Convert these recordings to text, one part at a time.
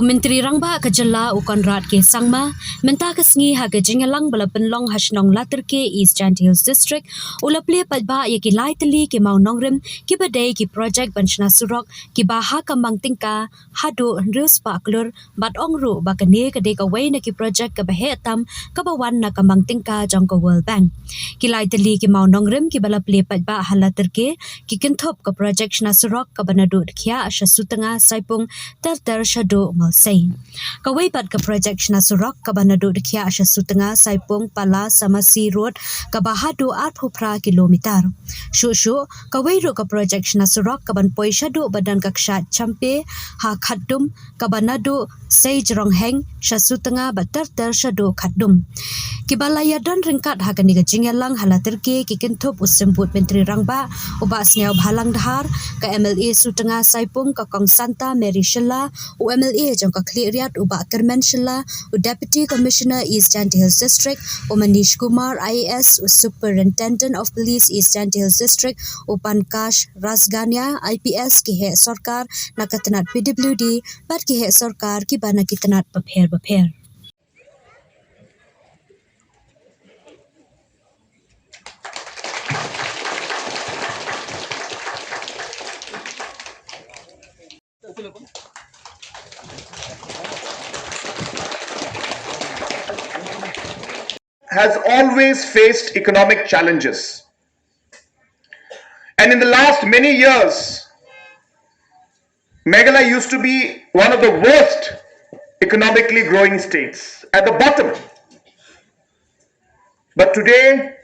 Menteri Rangba Kajala u Conrad Sangma menta kesngi haka jingalang bala penlong hasnong later ke East Giant Hills District ula plie paitbah ye ki lai teli ki mau Nongrim ki badai ki project ban shna surok ki ba haka mang tyngka hadu ndrus pa klur bat ongru ba kane ka de ka wei na ki project ka bahe tam ka ba wan na ka mang tyngka jong ka World Bank ki lai teli ki mau Nongrim ki bala plie paitbah halater ke ki kinthop ka project shna surok ka banadu khia asha sutanga saipung ter shado say kawai pat ka project shna surok ka banadu dekhya asha sutanga saipung pala samasi road ka bahadu 8 kilometer shu kawai ro ka project shna surok ka ban poi shadu badan ka kshat champe ha khaddum ka banadu sei jrong heng shasutanga batar ter shadu khaddum kibalaya dan ringkat ha kani ga jingelang halater ke kikenthop usembut menteri rangba uba sneau bhalang dhar ka MLA sutanga saipung ka kong santa mary shella u MLA jong ka kliriat uba kermen shella u deputy commissioner East Giant Hills District u Manish Kumar IAS u superintendent of police East Giant Hills District u Pankash Rasgania IPS ki he sarkar na katanat PWD bat ki he sarkar ki bana kitanat bapher has always faced economic challenges. And in the last many years, Meghalaya used to be one of the worst economically growing states, at the bottom. But today,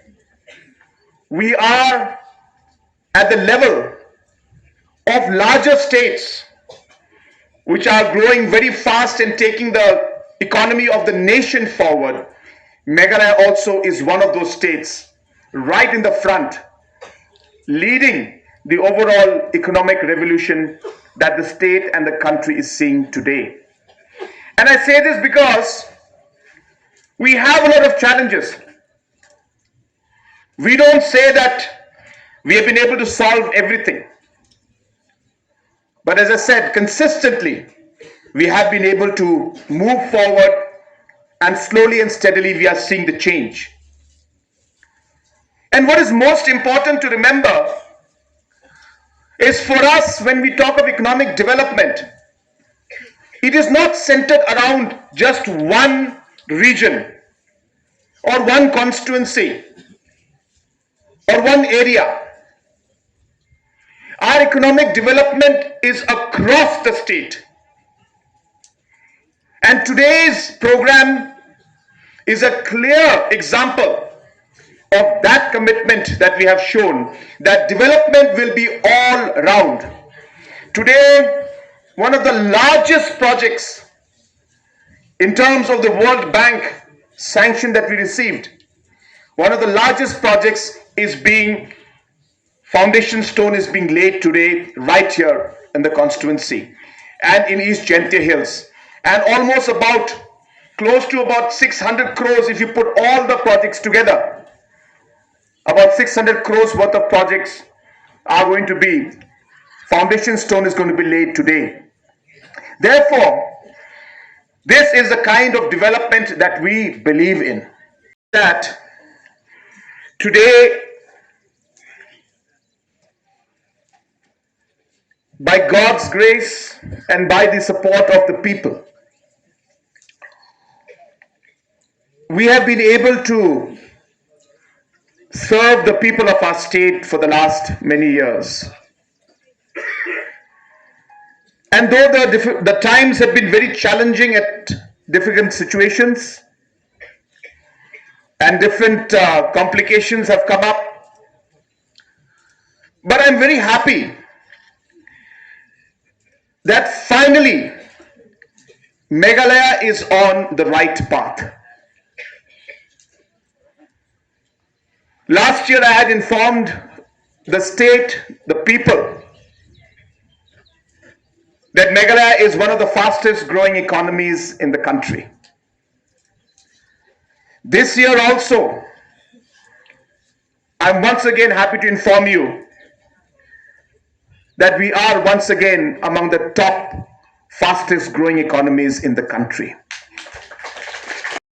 we are at the level of larger states which are growing very fast and taking the economy of the nation forward. Meghalaya also is one of those states right in the front, leading the overall economic revolution that the state and the country is seeing today. And I say this because we have a lot of challenges. We don't say that we have been able to solve everything. But as I said, consistently, we have been able to move forward, and slowly and steadily we are seeing the change. And what is most important to remember is, for us, when we talk of economic development, it is not centered around just one region or one constituency or one area. Our economic development is across the state. And today's program is a clear example of that commitment that we have shown, that development will be all round. Today, one of the largest projects in terms of the World Bank sanction that we received, one of the largest projects is foundation stone is being laid today right here in the constituency and in East Giant Hills. And almost close to about 600 crores if you put all the projects together. About 600 crores worth of projects are going to be, foundation stone is going to be laid today. Therefore, this is the kind of development that we believe in. That today, by God's grace and by the support of the people, we have been able to serve the people of our state for the last many years. And though the times have been very challenging at different situations and different complications have come up, but I'm very happy that finally Meghalaya is on the right path. Last year I had informed the state, the people, that Meghalaya is one of the fastest growing economies in the country. This year also, I'm once again happy to inform you that we are once again among the top fastest growing economies in the country.